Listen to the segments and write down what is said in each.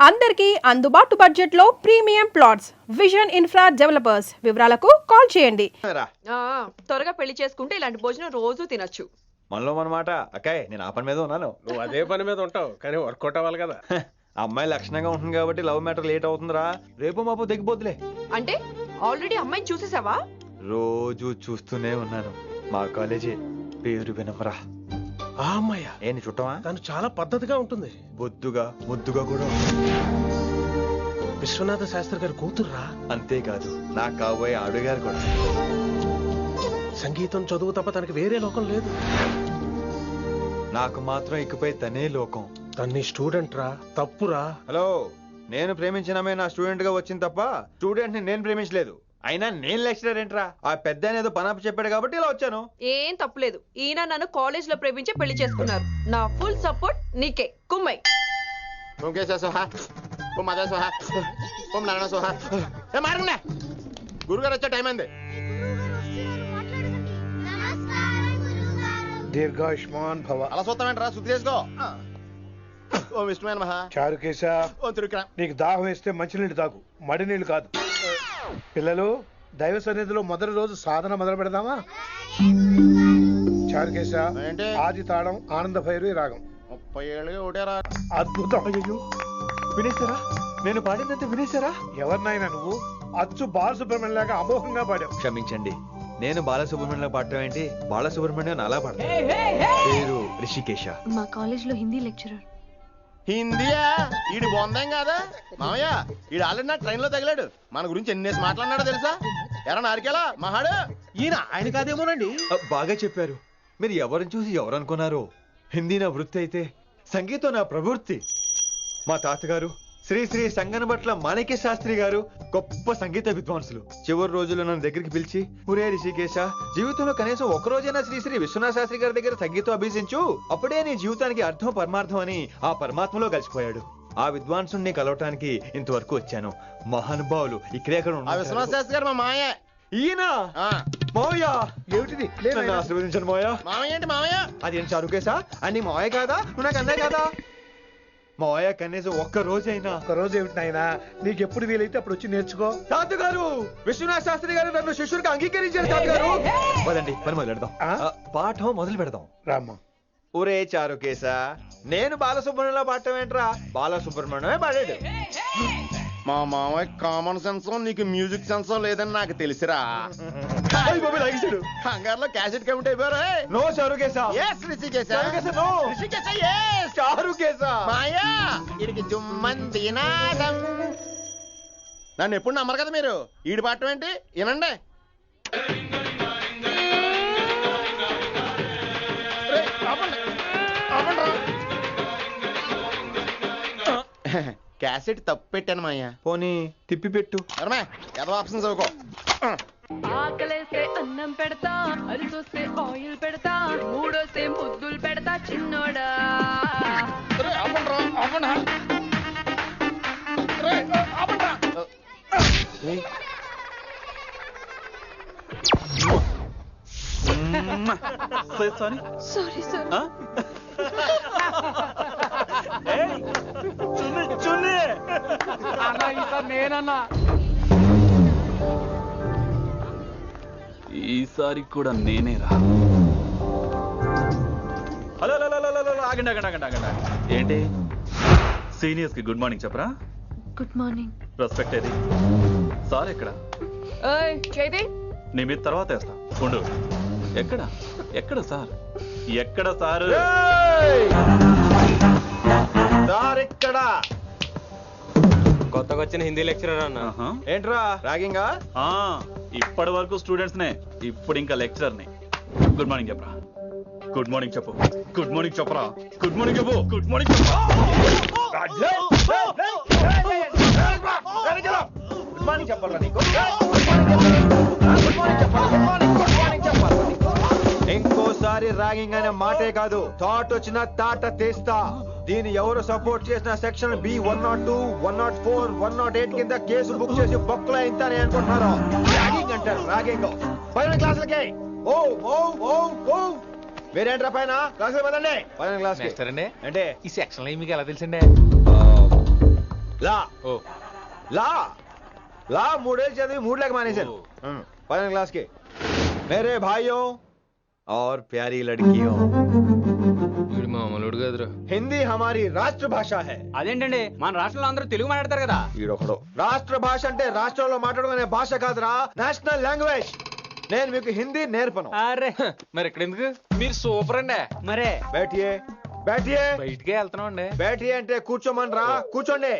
అందరికీ అందుబాటు బడ్జెట్లో premium plots vision infra developers. వివరాలకు కాల్ చేయండి. త్వరగా పెళ్లి చేసుకుంటే ఇలాంటి భోజనం రోజు తినొచ్చు. మనలో మనమాట అక్కాయ్, నేను ఆ పని మీద ఉన్నాను. నువ్వు అదే పని మీద ఉంటావు కానీ వర్కౌట్ అవ్వాలి కదా. అమ్మాయి లక్షణంగా ఉంటుంది కాబట్టి లవ్ మ్యాటర్ లేట్ అవుతుందిరా. రేపు మాపు దిగిపోతులే. అంటే ఆల్రెడీ అమ్మాయిని చూసేసావా? రోజు చూస్తూనే ఉన్నాను. మా కాలేజీ పేరు వినమరా. ఆ అమ్మాయ ఏంటి చుట్టమా? తను చాలా పద్ధతిగా ఉంటుంది. బొద్దుగా ముద్దుగా కూడా. విశ్వనాథ శాస్త్రి గారి కూతుర్రా. అంతేకాదు నా కాబోయే ఆడుగారు కూడా. సంగీతం చదువు తప్ప తనకి వేరే లోకం లేదు. నాకు మాత్రం ఇకపై తనే లోకం. తన్ని స్టూడెంట్ రా, తప్పురా. హలో, నేను ప్రేమించినమే నా స్టూడెంట్ గా వచ్చింది తప్ప స్టూడెంట్ ని నేను ప్రేమించలేదు. అయినా నేను లెక్చరర్ ఏంట్రా? ఆ పెద్ద ఏదో పనాపు చెప్పాడు కాబట్టి ఇలా వచ్చాను. ఏం తప్పులేదు. ఈయన నన్ను కాలేజ్ లో ప్రేమించి పెళ్లి చేసుకున్నారు. నా ఫుల్ సపోర్ట్ నీకే. కుమ్మై. గురుగారు వచ్చే టైం అయింది. దీర్ఘాయుష్మాన్ భవ. అలా చూస్తామేంట్రా? శుద్ధి చేసుకో. ఓ విష్ణుమైన మహా. చారుకేశ, ఓ తిరుక్రా. నీకు దాహం వేస్తే మంచినీళ్ళు తాగు, మడి నీళ్ళు కాదు. పిల్లలు, దైవ సన్నిధిలో మొదటి రోజు సాధన మొదలు పెడదామా? చారుకేశ, ఏంటి? ఆది తాళం ఆనంద భైరవి రాగం. 30 ఏళ్ళుగా ఒకటేరా. అద్భుతం. అయ్యో, వినేశారా? నేను పాడినంత వినేశారా? ఎవరినైనా నువ్వు అచ్చు బాలసుబ్రహ్మణ్యం లాగా అమోఘంగా పాడావు. క్షమించండి, నేను బాలసుబ్రహ్మణ్యంలో పాడటం ఏంటి? బాలసుబ్రహ్మణ్యం అలా పాడతాను. పేరు రిషికేశ. మా కాలేజ్ లో హిందీ లెక్చరర్. హిందీయా? ఈడు బొందేం కాదా మామయ్య? ఈడు ఆల్రెడీ నా ట్రైన్ లో తగిలాడు. మన గురించి ఎన్నేసి మాట్లాడినాడో తెలుసా? ఎరా నారికేలా మహాడు. ఈయన ఆయన కాదేమోనండి. బాగా చెప్పారు. మీరు ఎవరిని చూసి ఎవరు అనుకున్నారు? హిందీ నా వృత్తి అయితే సంగీతం నా ప్రవృత్తి. మా తాతగారు శ్రీ శ్రీ సంగనబట్ల మాణిక్య శాస్త్రి గారు గొప్ప సంగీత విద్వాంసులు. చివరి రోజుల్లో నన్ను దగ్గరికి పిలిచి, ఒరే రిషికేశ, జీవితంలో కనీసం ఒక రోజైనా శ్రీ శ్రీ విశ్వనాథ శాస్త్రి గారి దగ్గర సంగీతం అభ్యసించు, అప్పుడే నీ జీవితానికి అర్థం పరమార్థం అని ఆ పరమాత్మలో కలిసిపోయాడు. ఆ విద్వాంసుని కలవటానికి ఇంతవరకు వచ్చాను. మహానుభావులు ఇక్కడే ఆ విశ్వనాథ శాస్త్రి గారు మా మామయ్య. ఈయన ఆ. మావయ్య, ఏమిటిది? నన్ను ఆశీర్వదించండి మావయ్య. మామయ్య ఏంటి మామయ్య? అదేం చారుకేశా? అని మావయ్య కాదా? నువ్వు నాకు అన్నయ్య కాదా? మావయ్య కనీసం ఒక్క రోజైనా. ఒక రోజు ఏమిటి నాయనా, నీకు ఎప్పుడు వీలైతే అప్పుడు వచ్చి నేర్చుకో. తాతగారు, విశ్వనాథ శాస్త్రి గారు నన్ను శిష్యుడికి అంగీకరించారు. తాతగారు పదండి, పని మొదలు పెడదాం. పాఠం మొదలు పెడదాం. రామ్మా. ఒరే చారుకేశా, నేను బాలసుబ్రహ్మణ్యంలో పాడటం ఏంట్రా? బాలసుబ్రహ్మణ్యమే పాడాడు. మా మామయ్య కామన్ సెన్స్ నీకు మ్యూజిక్ సెన్స్ లేదని నాకు తెలిసిరా. హంగార్లో క్యాసెట్ కమిట్ అయిపోయారా? నో చారుకేశా. Yes, రిషికేశ. చారుకేశా, no. రిషికేశ, yes. చారుకేశా. మాయా, ఈడికి జుమ్మంది నాదం. నన్ను ఎప్పుడు నమ్మరు కదా మీరు. ఈడి పాడటం ఏంటి? వినండి. రేయ్, ఆపండి. ఆపండి రా. క్యాసెట్ తప్పు పెట్టాను మాయా. పోనీ తిప్పి పెట్టు. ఎరమే ఏదో ఆప్షన్ చదువుకో. ఆకలేస్తే అన్నం పెడతా, అరిసొస్తే ఆయిల్ పెడతా, మూడొస్తే ముద్దులు పెడతా చిన్నోడా. రేయ్, ఆపండి రా, ఆపండి. రేయ్, ఆపండి రా. Sorry sir. ఈసారి కూడా నేనేరా. హలో హలో హలో హలో, ఆగండి ఆగండి ఆగండి ఆగండి. ఏంటి సీనియర్స్ కి గుడ్ మార్నింగ్ చెప్పరా? Good morning. రెస్పెక్ట్ ఏది? సార్ ఎక్కడ? చేతి నీ మీద తర్వాత వేస్తా ఉండు. ఎక్కడ ఎక్కడ సార్? ఎక్కడ సారు? ఇక్కడ కొత్తగా వచ్చిన హిందీ లెక్చరర్ అన్న. ఏంట్రా ర్యాగింగా? ఇప్పటి వరకు స్టూడెంట్స్ నే, ఇప్పుడు ఇంకా లెక్చరర్ ని. గుడ్ మార్నింగ్ చెప్పరా. గుడ్ మార్నింగ్ చెప్పు. గుడ్ మార్నింగ్ చెప్పరా. గుడ్ మార్నింగ్ చెప్పు. గుడ్ మార్నింగ్ చెప్పు. ఇంకోసారి ర్యాగింగ్ అనే మాటే కాదు, థాట్ వచ్చిన తాట తీస్తా. దీన్ని ఎవరు సపోర్ట్ చేసిన సెక్షన్ బి 102, 104, 108 కింద కేసు బుక్ చేసి బొక్కలో ఇంతానే అనుకుంటున్నారు. ర్యాగింగ్ అంటారు, ర్యాగింగ్. పైన క్లాసులకి ఓ ఓ ఓ ఓ వేరేంట్రా పైన క్లాసులు పదండి. పైన క్లాస్ అంటే ఈ సెక్షన్ లో మీకు ఎలా తెలిసిండే? లా ఓ లా లా 3 ఏళ్ళు చదివి 3 लाख మానేశాను 12 क्लास के मेरे भाइयों और प्यारी लड़कियों వీడు మామూలుడు కదరా. हिंदी हमारी राष्ट्र भाषा है అదేంటండి మన రాష్ట్రంలో అందరూ తెలుగు మాట్లాడతారు కదా. ఈడొకడు రాష్ట్ర భాష అంటే రాష్ట్రంలో మాట్లాడుకునే భాష కాదురా, నేషనల్ లాంగ్వేజ్. నేను మీకు హిందీ నేర్పను. అరే మరి ఇక్కడ ఎందుకు? మీరు సూపర్ అండి. మరే బైఠియే బైఠియే బయటికే వెళ్తున్నాం అండి. బైఠియే అంటే కూర్చోమనరా, కూర్చోండి.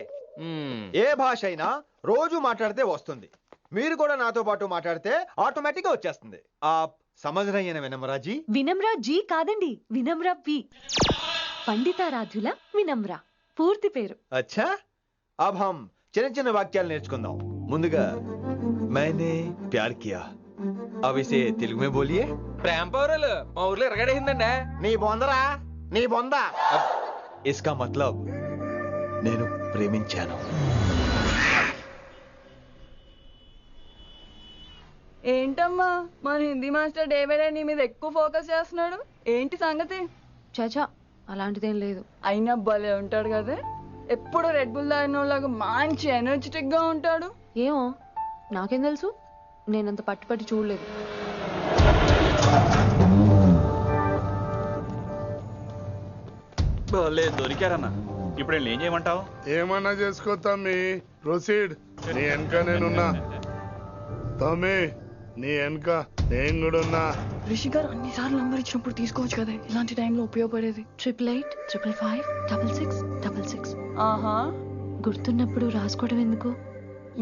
ఏ భాష అయినా రోజు మాట్లాడితే వస్తుంది. మీరు కూడా నాతో పాటు మాట్లాడితే ఆటోమేటిక్ గా వచ్చేస్తుంది. ఆప్ సమझ रही है ना विनम्रा जी? వినమ్రా జీ కాదండి, వినమ్రా వి. పండితారాధ్యుల వినమ్ర పూర్తి పేరు. अच्छा अब हम చిన్న చిన్న వాక్యాలు నేర్చుకుందాం. ముందుగా मैंने प्यार किया, अब इसे तेलुगु में बोलिए. ప్రేమ పౌరాలు మా ఊర్లో ఎరగడేసిందండి. నీ బొందరా నీ బొంద. इसका मतलब నేను ప్రేమించాను. ఏంటమ్మా మన Hindi master day by day నీ మీద ఎక్కువ ఫోకస్ చేస్తున్నాడు, ఏంటి సంగతి? చాచా అలాంటిదేం లేదు. అయినా భలే ఉంటాడు కదా, ఎప్పుడు రెడ్ బుల్ తాగినోళ్ళగా మంచి ఎనర్జెటిక్ గా ఉంటాడు. ఏమో నాకేం తెలుసు, నేనంత పట్టి చూడలేదు. దొరికారన్నా. ఇప్పుడు ఏం చేయమంటావు? ఏమన్నా చేసుకో తమ్మి, ప్రొసీడ్. నీ వెనక నేనున్నా తమ్మి, నీ వెనక నేను కూడా ఉన్నా. రిషి గారు అన్నిసార్లు నంబర్ ఇచ్చినప్పుడు తీసుకోవచ్చు కదా, ఇలాంటి టైంలో ఉపయోగపడేది. 8885556666. ఆహా గుర్తున్నప్పుడు రాసుకోవడం ఎందుకు?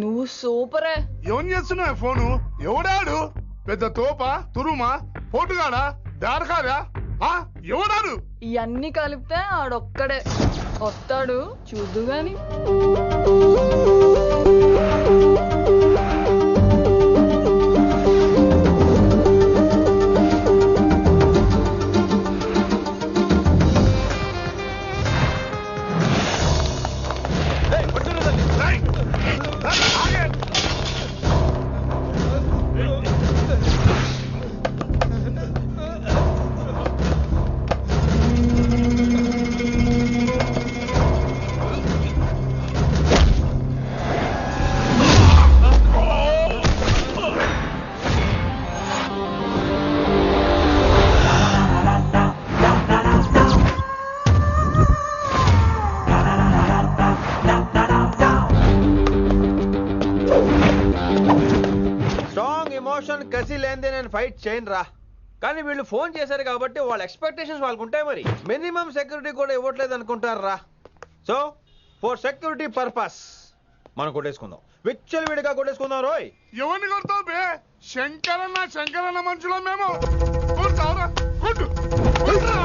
నువ్వు సూపరే. ఏం చేస్తున్నావు ఫోను? ఎవడాడు? పెద్ద తోప, తురుమా, పోటుగాడా, దారకారా? ఎవడాడు? ఇవన్నీ కలిపితే ఆడొక్కడే వస్తాడు, చూద్దు గాని. కసి లేనిదే నేను ఫైట్ చేయను రా. కానీ వీళ్ళు ఫోన్ చేశారు కాబట్టి వాళ్ళ ఎక్స్పెక్టేషన్స్ వాళ్ళకు ఉంటాయి. మరి మినిమం సెక్యూరిటీ కూడా ఇవ్వట్లేదు అనుకుంటారు రా. సో ఫర్ సెక్యూరిటీ పర్పస్ మనం కొట్టేసుకుందాం, విచ్చలవిడిగా కొట్టేసుకుందాం. రోయ్ ఎవరిని కొడతావు బే? శంకరన్న మనుషులో మేము. కొడతావురా, కొట్టు, కొట్టురా.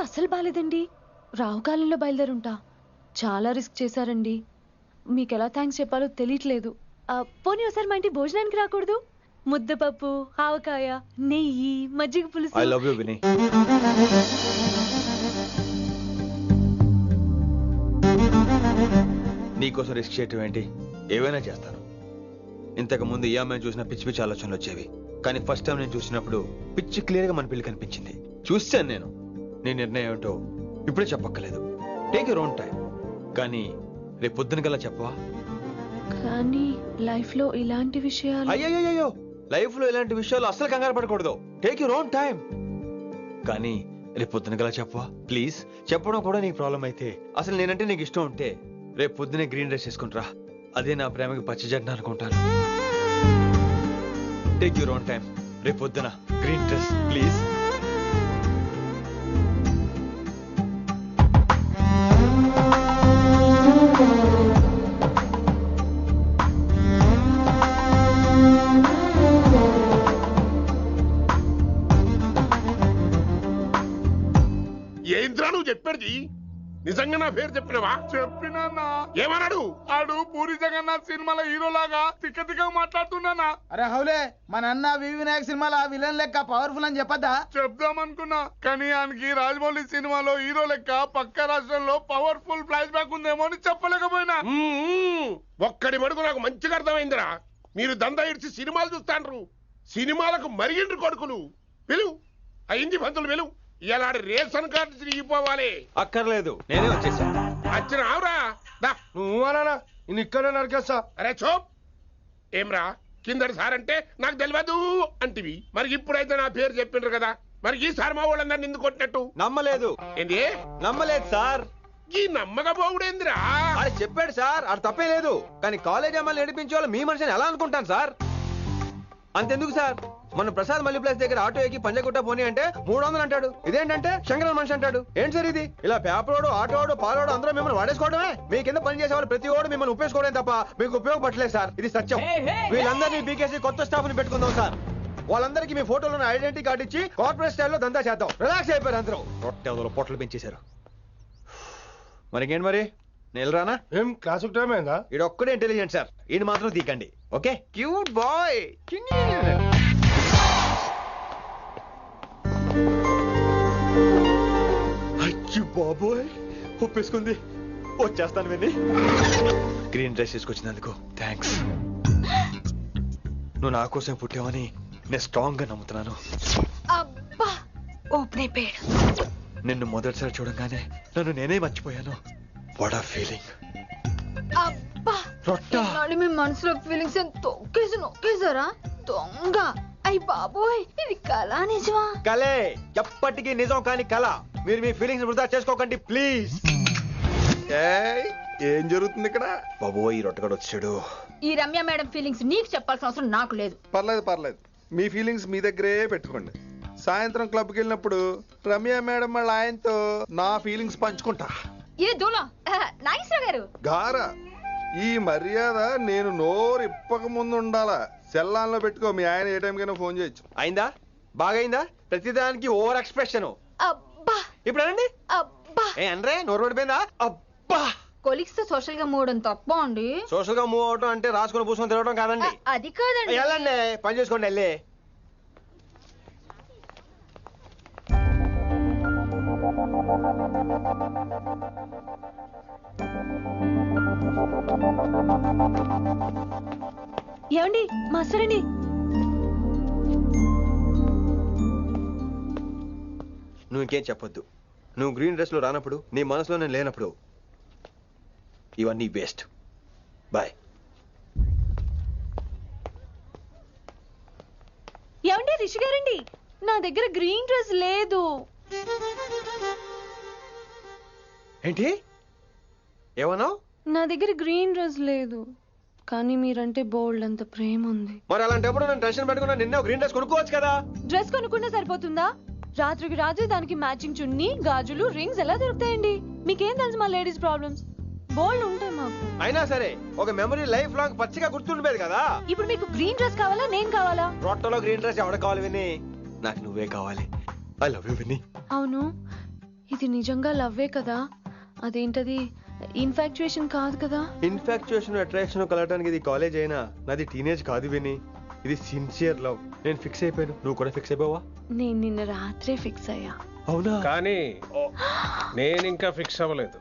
అస్సలు బాలేదండి. రావుకాలంలో బయలుదేరుంటా. చాలా రిస్క్ చేశారండి. మీకు ఎలా థ్యాంక్స్ చెప్పాలో తెలియట్లేదు. పోనీ ఒకసారి మా ఇంటి భోజనానికి రాకూడదు? ముద్దపప్పు, ఆవకాయ, నెయ్యి, మజ్జిగ ఐ పులుసు. లవ్ యూ విని. నీకోసం రిస్క్ చేయటం ఏంటి? ఏవైనా చేస్తాను. ఇంతకు ముందు ఈ అమ్మాయిని చూసిన పిచ్చి పిచ్చి ఆలోచనలు వచ్చేవి, కానీ ఫస్ట్ టైం నేను చూసినప్పుడు పిచ్చి క్లియర్ గా మన పిల్లి కనిపించింది. చూశాను నేను. నీ నిర్ణయం ఏమిటో ఇప్పుడే చెప్పక్కర్లేదు. Take your own time. కానీ రేపు పొద్దున కల్లా చెప్పవా? కానీ లైఫ్ లో ఇలాంటి విషయాలు. అయ్యో, లైఫ్ లో ఇలాంటి విషయాలు అస్సలు కంగారు పడకూడదు. Take your own time. కానీ రేపు పొద్దున గల చెప్పవా ప్లీజ్? చెప్పడం కూడా నీకు ప్రాబ్లం అయితే, అసలు నేనంటే నీకు ఇష్టం ఉంటే రేపు పొద్దునే గ్రీన్ డ్రెస్ వేసుకుంటారా. అదే నా ప్రేమకి పచ్చజెండా అనుకుంటాను. Take your own time. రేపు పొద్దున గ్రీన్ డ్రెస్ ప్లీజ్. ఏంద్రా నువ్వు చెప్పేది? నిజంగా నా పేరు చెప్పినవా? చెప్పినా. ఏమన్నాడు? ఆడు పూరి జగన్నాథ్ సినిమాలో హీరోలాగా తిక్క తిక్క మాట్లాడుతున్నానా? అరే హౌలే, మన అన్న వినాయక్ సినిమాలో విలన్ లెక్క పవర్ఫుల్ అని చెప్పద్దా? చెప్దామనుకున్నా, కానీ ఆయనకి రాజమౌళి సినిమాలో హీరో లెక్క పక్క రాష్ట్రంలో పవర్ఫుల్ ఫ్లాష్ బ్యాక్ ఉందేమో అని చెప్పలేకపోయినా. ఒక్కడి మడుగు నాకు మంచిగా అర్థమైందిరా. మీరు దందా ఇడిచి సినిమాలు చూస్తాండ్రు. సినిమాలకు మరిగిండ్రు కొడుకులు. పిలువు అయింది పంతులు, పిలువు. ఇలా రేషన్ కార్డు తిరిగిపోవాలి. అక్కర్లేదు, నేనే వచ్చేసా. వచ్చిన ఆవురా. నువ్వు అనా నేను ఇక్కడే నరికేస్తా. అరే చోప్. ఏమ్రా కిందటి సార్ అంటే నాకు తెలియదు అంటివి. మరి ఇప్పుడైతే నా పేరు చెప్పిండ్రు కదా, మరి ఈ సార్ మా వాళ్ళందరినీ ఎందుకు కొట్టినట్టు? నమ్మలేదు. ఏంది? నమ్మలేదు సార్. ఈ నమ్మకపోవుడేందిరా? అది చెప్పాడు సార్, అది తప్పే లేదు. కానీ కాలేజ్ అమ్మాయిలు నడిపించే వాళ్ళు మీ మనిషిని ఎలా అనుకుంటాను సార్? అంతెందుకు సార్, మన ప్రసాద్ మల్లి ప్లేస్ దగ్గర ఆటో ఎక్కి పంజగుట్ట పోనీ అంటే 300 అంటాడు. ఇదేంటంటే శంకరన్ మనిషి అంటాడు. ఏంటి సార్ ఇది? ఇలా పేపరోడు, ఆటోడు, పాలోడు అందరూ మిమ్మల్ని వాడేసుకోవడమే. మీ కింద పని చేసే వాళ్ళు ప్రతి ఓడు మిమ్మల్ని ఉపయోగించుకోవడం తప్ప మీకు ఉపయోగపడలేదు సార్. ఇది సత్యం. వీళ్ళందరినీ బీకేసి కొత్త స్టాఫ్ ని పెట్టుకుందాం సార్. వాళ్ళందరికీ మీ ఫోటోలను ఐడెంటిటీ కార్డు ఇచ్చి కార్పొరేట్ స్టైల్లో దందా చేద్దాం. రిలాక్స్ అయిపోయారు అందరూ. రొట్టె పొట్టలు పెంచేశారు. మరికేంటి మరి నేను రానా? ఏం క్లాస్ టైం అయిందా? ఈడు ఒక్కడే ఇంటెలిజెంట్ సార్, ఈయన మాత్రం తీకండి. ఓకే? Cute boy. అచ్చి బాబోయ్, ఒప్పేసుకుంది. వచ్చేస్తాను విని. గ్రీన్ డ్రెస్ తీసుకొచ్చినందుకు థ్యాంక్స్. నువ్వు నా కోసం పుట్టావని నేను స్ట్రాంగ్ గా నమ్ముతున్నాను. అబ్బా ఓపెన్ అయిపోయాడు. నిన్ను మొదటిసారి చూడంగానే నన్ను నేనే మర్చిపోయాను. వాట్ ఆ ఫీలింగ్. అబ్బా రొట్టా. మీ మనసులో ఫీలింగ్స్ తొక్కేసి నొక్కేసారా దొంగ? అయ్యి బాబోయ్, ఇది కళ నిజమా? కలే, ఎప్పటికీ నిజం కాని కళ. మీరు మీ ఫీలింగ్స్ వృధా చేసుకోకండి ప్లీజ్. ఏం జరుగుతుంది ఇక్కడ? బాబోయ్, ఈ రొట్టగడు వచ్చాడు. ఈ రమ్య మేడం ఫీలింగ్స్ నీకు చెప్పాల్సిన అవసరం నాకు లేదు. పర్లేదు, మీ ఫీలింగ్స్ మీ దగ్గరే పెట్టుకోండి. సాయంత్రం క్లబ్కి వెళ్ళినప్పుడు రమ్య మేడం వాళ్ళ ఆయనతో నా ఫీలింగ్స్ పంచుకుంటా. ఏ దూలం నాగేశ్వర గారు గారా, ఈ మర్యాద నేను నోరు ఇప్పక ముందు ఉండాలా. సెల్లాన్లో పెట్టుకో, మీ ఆయన ఏ టైంకైనా ఫోన్ చేయొచ్చు. అయిందా? బాగైందా? ప్రతిదానికి ఓవర్ ఎక్స్ప్రెషన్. అబ్బా ఇప్పుడు అనండి. అబ్బా ఏ అనరే, నోరు పడిపోయిందా? అబ్బా. కొలిక్స్ తో సోషల్ గా మూవడం తప్ప అండి. సోషల్ గా మూవ్ అవటం అంటే రాసుకొని పూసుకొని తిరగడం కాదండి. అది కాదండి. వెళ్ళండి, పని చేసుకోండి వెళ్ళి. ఏమండి మాస్టర్ అండి? నువ్వు ఇంకేం చెప్పొద్దు. నువ్వు గ్రీన్ డ్రెస్ లో రానప్పుడు, నీ మనసులో నేను లేనప్పుడు ఇవన్నీ వేస్ట్. బాయ్. ఏమండి రిషి గారండి, నా దగ్గర గ్రీన్ డ్రెస్ లేదు. ఏంటి ఏమన్నావు? నా దగ్గర గ్రీన్ డ్రెస్ లేదు, కానీ మీరంటే బోల్డ్ అంత ప్రేమ ఉంది. మరి అలాంటప్పుడు నేను టెన్షన్ పెట్టుకున్నా నిన్నే గ్రీన్ డ్రెస్ కొనుక్కోవచ్చు కదా. డ్రెస్ కొనుక్కుంటే సరిపోతుందా? రాత్రికి రాత్రి దానికి మ్యాచింగ్ చున్నీ, గాజులు, రింగ్స్ ఎలా దొరుకుతాయండి? మీకేం తెలుసు మా లేడీస్ ప్రాబ్లమ్స్? బోల్డ్ ఉంటాయి మాకు. అయినా సరే ఒక మెమరీ లైఫ్ లాంగ్ పచ్చిగా గుర్తుండిపోయేది కదా. ఇప్పుడు మీకు గ్రీన్ డ్రెస్ కావాలా, నేను కావాలా? రొట్టలో గ్రీన్ డ్రెస్ ఎవడ కావాలి విని? నాకు నువ్వే కావాలి. ఐ లవ్ యూ విని. అవును, ఇది నిజంగా లవ్వే కదా? అదేంటది ఇన్ఫాక్చుయేషన్ కాదు కదా? ఇన్ఫాక్చుయేషన్ అట్రాక్షన్ కలగడానికి ఇది కాలేజ్ అయినా నాది టీనేజ్ కాదు విని. ఇది సిన్సియర్ లవ్. నేను ఫిక్స్ అయిపోయాను. నువ్వు కూడా ఫిక్స్ అయిపోవా? నేను నిన్న రాత్రే ఫిక్స్ అయ్యా. అవునా? కానీ నేను ఇంకా ఫిక్స్ అవ్వలేదు.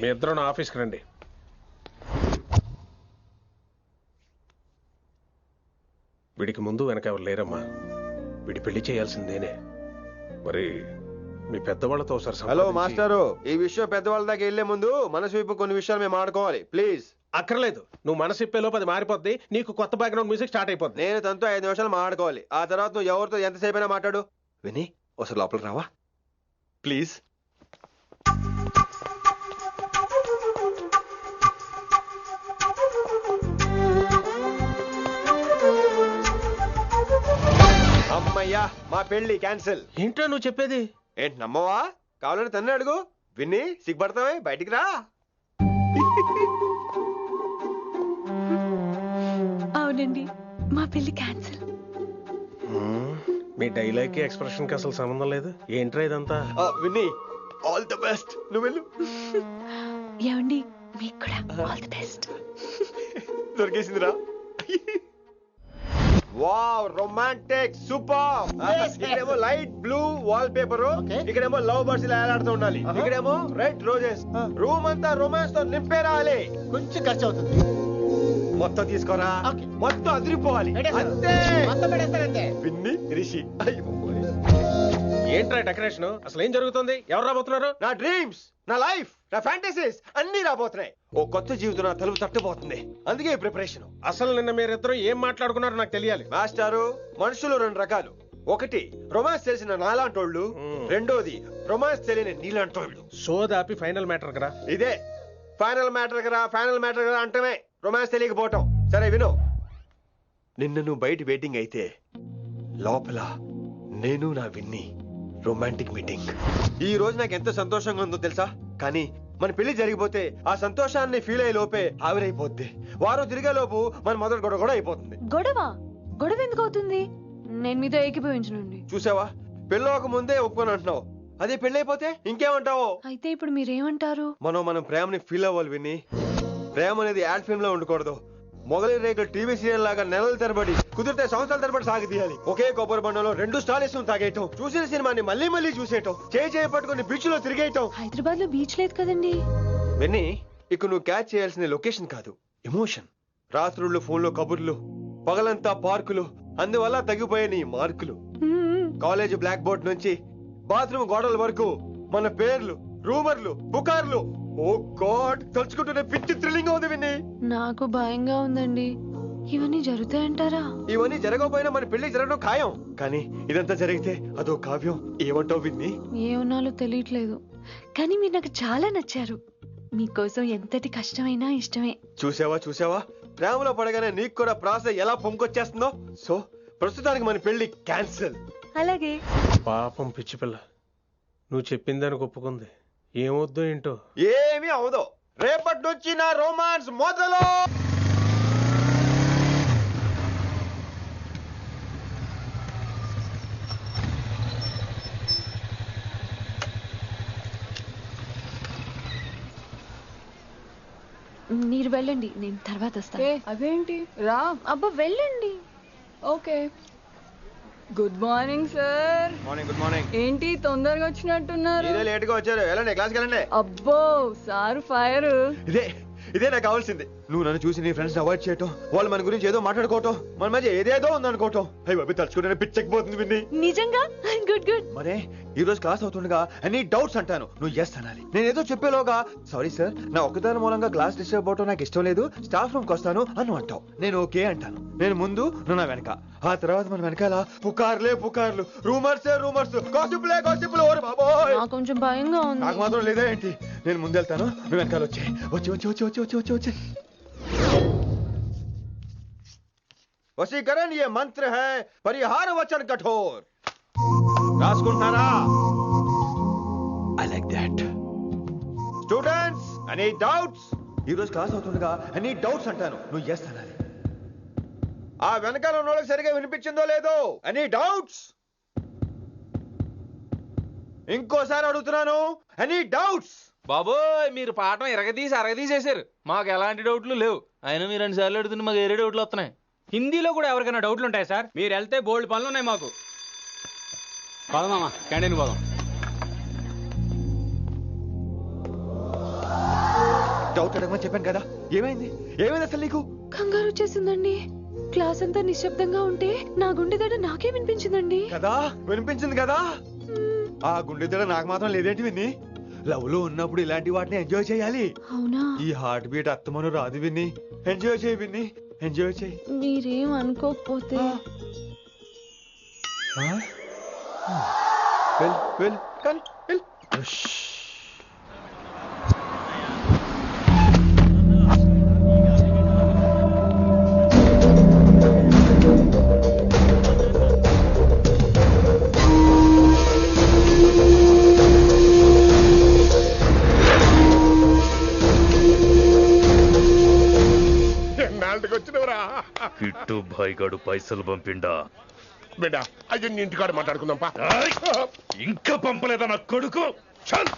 మీ ఇద్దరు నా ఆఫీస్కి రండి. వీడికి ముందు వెనక ఎవరు లేరమ్మా. వీడి పెళ్లి చేయాల్సిందేనే. మరి మీ పెద్దవాళ్ళతో ఒకసారి హలో సంప్రదించి- మాస్టారు, ఈ విషయం పెద్దవాళ్ళ దాకా వెళ్లే ముందు మనసు వైపు కొన్ని విషయాలు మేము ఆడుకోవాలి ప్లీజ్. అక్కర్లేదు, నువ్వు మనసు ఇప్పేలోపు అది మారిపోద్ది. నీకు కొత్త బ్యాక్గ్రౌండ్ మ్యూజిక్ స్టార్ట్ అయిపోద్ది. నేను తనతో 5 నిమిషాలు మాట్లాడుకోవాలి. ఆ తర్వాత నువ్వు ఎవరితో ఎంతసేపు అయినా మాట్లాడు. విని ఒకసారి లోపలికి రావా ప్లీజ్? అమ్మయ్యా, మా పెళ్లి క్యాన్సిల్. ఏంటో నువ్వు చెప్పేది? ఏంటి నమ్మవా? కావాలని తన్నే అడుగు. విన్ని సిగ్గుపడతావే, బయటికి రా. అవునండి, మా పెళ్లి క్యాన్సిల్. మీ డైలాగ్ కి ఎక్స్ప్రెషన్ కి అసలు సంబంధం లేదు. ఏంట్రా ఇదంతా? విన్ని ఆల్ ది బెస్ట్. నువ్వు వెళ్ళు. ఏమండి, మీకు కూడా ఆల్ ది బెస్ట్. దొరికేసిందిరా. Wow, romantic, super. ఇక్కడేమో లైట్ బ్లూ వాల్ పేపర్, ఇక్కడేమో లవ్ బర్డ్స్ ఇలా ఏలాడుతూ ఉండాలి, ఇక్కడేమో రెడ్ రోజెస్. రూమ్ అంతా రొమాన్స్ తో నింపే రావాలి. కొంచెం ఖర్చు అవుతుంది. మొత్తం తీసుకోరా, మొత్తం అదిరిపోవాలి. అంతే. విన్ని రిషి. ఏంట్రా డెకరేషన్? అసలు ఏం జరుగుతుంది? ఎవరు రాబోతున్నారు? నా డ్రీమ్స్, నా లైఫ్, నా ఫ్యాంటసీస్ అన్ని రాబోతున్నాయి. ఓ కొత్త జీవితం నా తలుపు తట్టబోతుంది. అందుకే ప్రిపరేషన్. అసలు నిన్న మీరిద్దరు ఏం మాట్లాడుకున్నారో నాకు తెలియాలి. మాస్టారు, మనుషులు 2 రకాలు. ఒకటి రొమాన్స్ తెలిసిన నాలాంటోళ్ళు, రెండోది రొమాన్స్ తెలియని నీలాంటోళ్ళు. సోదాపి ఫైనల్ మ్యాటర్ కదా. ఇదే ఫైనల్ మ్యాటర్ కదా. ఫైనల్ మ్యాటర్ కదా అంటమే రొమాన్స్ తెలియకపోవటం. సరే విను, నిన్న నువ్వు బయట వెయిటింగ్ అయితే లోపల నేను నా విన్ని రొమాంటిక్ మీటింగ్. ఈ రోజు నాకు ఎంత సంతోషంగా ఉందో తెలుసా? కానీ మన పెళ్లి జరిగిపోతే ఆ సంతోషాన్ని ఫీల్ అయ్యే లోపే ఆవిరైపోద్ది. వారం తిరిగే లోపు మన మొదటి గొడవ కూడా అయిపోతుంది. గొడవ? గొడవ ఎందుకు అవుతుంది? నేను మీతో ఏకీభవించనండి. చూసావా, పెళ్ళవక ముందే ఒప్పుకొని అంటున్నావు. అదే పెళ్లి అయిపోతే ఇంకేమంటావు? అయితే ఇప్పుడు మీరేమంటారు? మనం ప్రేమని ఫీల్ అవ్వాలి విని. ప్రేమ అనేది యాడ్ ఫిల్మ్ లో ఉండకూడదు. మొగలి రేకులు టీవీ సీరియల్ లాగా నెలల తరబడి, కుదిరితే సంవత్సరాల తరబడి సాగి తీయాలి. ఒకే కొబ్బరి బండంలో 2 స్టాలిస్ తాగేయటం, చూసిన సినిమాని మళ్ళీ మళ్ళీ చూసేయటం, చేయి పట్టుకుని బీచ్ లో తిరిగేయటం. హైదరాబాద్ లో బీచ్ లేదు కదండి. విన్ని, ఇక నువ్వు క్యాచ్ చేయాల్సిన లొకేషన్ కాదు, ఎమోషన్. రాత్రుళ్ళు ఫోన్లో కబుర్లు, పగలంతా పార్కులు, అందువల్ల తగ్గిపోయే నీ మార్కులు. కాలేజ్ బ్లాక్ బోర్డ్ నుంచి బాత్రూమ్ గోడల వరకు మన పేర్లు, రూమర్లు, పుకార్లు. ఓ గాడ్, తలుచుకుంటూనే పిచ్చి థ్రిల్లింగ్ ఉంది విన్ని. నాకు భయంగా ఉందండి. ఇవన్నీ జరుగుతాయంటారా? ఇవన్నీ జరగకపోయినా మన పెళ్లి జరగడం ఖాయం. కానీ ఇదంతా జరిగితే అదో కావ్యం. ఏమంటావు విన్ని? ఏమన్నాలో తెలియట్లేదు, కానీ మీరు నాకు చాలా నచ్చారు. మీకోసం ఎంతటి కష్టమైనా ఇష్టమే. చూసావా, ప్రేమలో పడగానే నీకు కూడా ప్రాసెస్ ఎలా పొంకొచ్చేస్తుందో. సో ప్రస్తుతానికి మన పెళ్లి క్యాన్సిల్. అలాగే. పాపం పిచ్చి పిల్ల, నువ్వు చెప్పిందని ఒప్పుకుంది. ఏమొద్దు ఏంటో. ఏమీ అవదో. రేపటి నుంచి నా రొమాన్స్ మొదలు. మీరు వెళ్ళండి, నేను తర్వాత వస్తాను. అదేంటి రా. అబ్బా వెళ్ళండి. Okay. Good morning sir. Morning. Good morning. ఏంటి తొందరగా వచ్చినట్టున్నారు? మీరే లేట్ గా వచ్చారు. వెళ్ళండి, క్లాస్కి వెళ్ళండి. అబ్బో సార్ ఫైర్. ఇదే నాకు కావాల్సింది. నువ్వు నన్ను చూసి నీ ఫ్రెండ్స్ అవాయిడ్ చేయటం, వాళ్ళు మన గురించి ఏదో మాట్లాడుకోవటం, మన మధ్య ఏదేదో ఉందనుకోవటం. అయ్యి బాబు, తలుచుకుంటే పిచ్చెక్కిపోతుంది విన్ని. నిజంగా? గుడ్. మరే ఈ రోజు క్లాస్ అవుతుండగా ఎనీ డౌట్స్ అంటాను, నువ్వు ఎస్ అనాలి. నేను ఏదో చెప్పేలోగా సారీ సార్, నా ఒకదాని మూలంగా క్లాస్ డిస్టర్బ్ అవటం నాకు ఇష్టం లేదు, స్టాఫ్ రూమ్ కి వస్తాను అని అంటావు. నేను ఓకే అంటాను. నేను ముందు, నువ్వు నా వెనక. ఆ తర్వాత మన వెనకాల పుకార్లు, రూమర్స్, గాసిప్లే. ఓరే బాబోయ్, నాకు కొంచెం భయంగా ఉంది. నాకు మాత్రం లేదా ఏంటి? నేను ముందెళ్తాను, నువ్వు వెనకాల వచ్చి. వశీకరణ ये मंत्र है, परिहार वचन कठोर. రాసుకుంటారా? I like that. Students, any doubts? ఈ రోజు క్లాస్ అవుతుండగా ఎనీ డౌట్స్ అంటాను, నువ్వు ఎస్ అనాలి. ఆ వెనకాల ఉన్న వాళ్ళకి సరిగా వినిపించిందో లేదో? Any doubts? ఇంకోసారి అడుగుతున్నాను, ఎనీ డౌట్స్? బాబోయ్ మీరు పాఠం అరగదీసేశారు. మాకు ఎలాంటి డౌట్లు లేవు. అయినా మీరు 2 సార్లు అడుగుతుంటే మాకు ఏరే డౌట్లు వస్తున్నాయి. హిందీలో కూడా ఎవరికైనా డౌట్లు ఉంటాయి సార్? మీరు వెళ్తే బోల్డ్ పనులు ఉన్నాయి మాకు. పోదామా క్యాంటీన్ పోదాం. డౌట్ అడగమని చెప్పాను కదా, ఏమైంది అసలు నీకు? కంగారు వచ్చేసిందండి. క్లాస్ అంతా నిశ్శబ్దంగా ఉంటే నా గుండె దడ నాకే వినిపించిందండి. కదా వినిపించింది కదా. ఆ గుండె దడ నాకు మాత్రం లేదేంటి విన్ని? లవ్ లో ఉన్నప్పుడు ఇలాంటి వాటిని ఎంజాయ్ చేయాలి. అవునా? ఈ హార్ట్ బీట్ అత్తమను రాదు విన్ని. ఎంజాయ్ చేయి విన్ని, ఎంజాయ్ చేయి. మీరేం అనుకోకపోతే వెళ్ళు కానీ వెళ్ళు. ఎన్నాళ్ళకి వచ్చినవరా? కిట్టు భాయ్ గాడు పైసలు పంపిండా? బిడ్డ అయ్యో ఇంటికాడ మాట్లాడుకుందాం పా. ఇంకా పంపలేదా నా కొడుకు? చల్